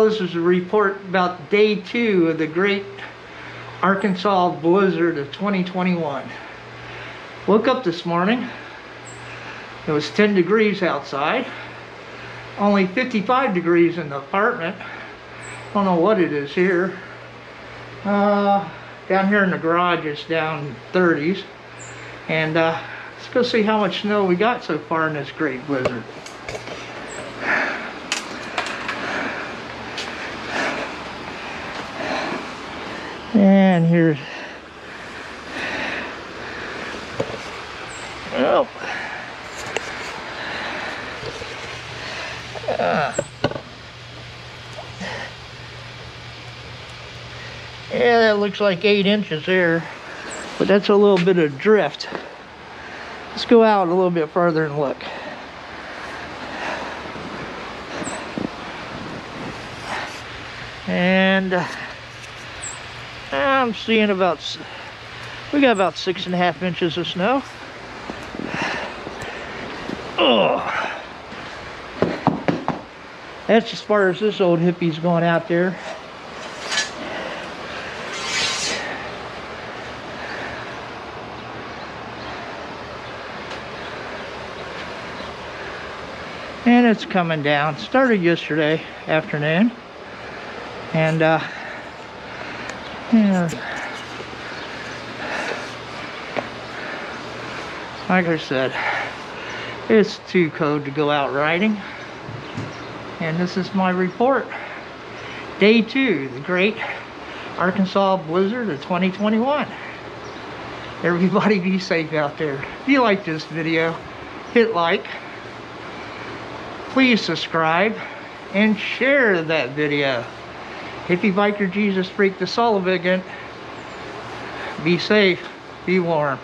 this is a report about day 2 of the great Arkansas blizzard of 2021. Woke up this morning. It was 10 degrees outside. Only 55 degrees in the apartment. I don't know what it is here. Down here in the garage it's down 30s. And let's go see how much snow we got so far in this great blizzard. And here's, oh, yeah, that looks like 8 inches there, but that's a little bit of drift. Let's go out a little bit further and look. And I'm seeing we got about 6.5 inches of snow. Oh, that's as far as this old hippie's going out there. And it's coming down. Started yesterday afternoon. And yeah, like I said, it's too cold to go out riding. And this is my report. Day 2, the great Arkansas blizzard of 2021. Everybody be safe out there. If you like this video, hit like. Please subscribe and share that video. Hippie, biker, Jesus freak, the Solivagant. Be safe, be warm.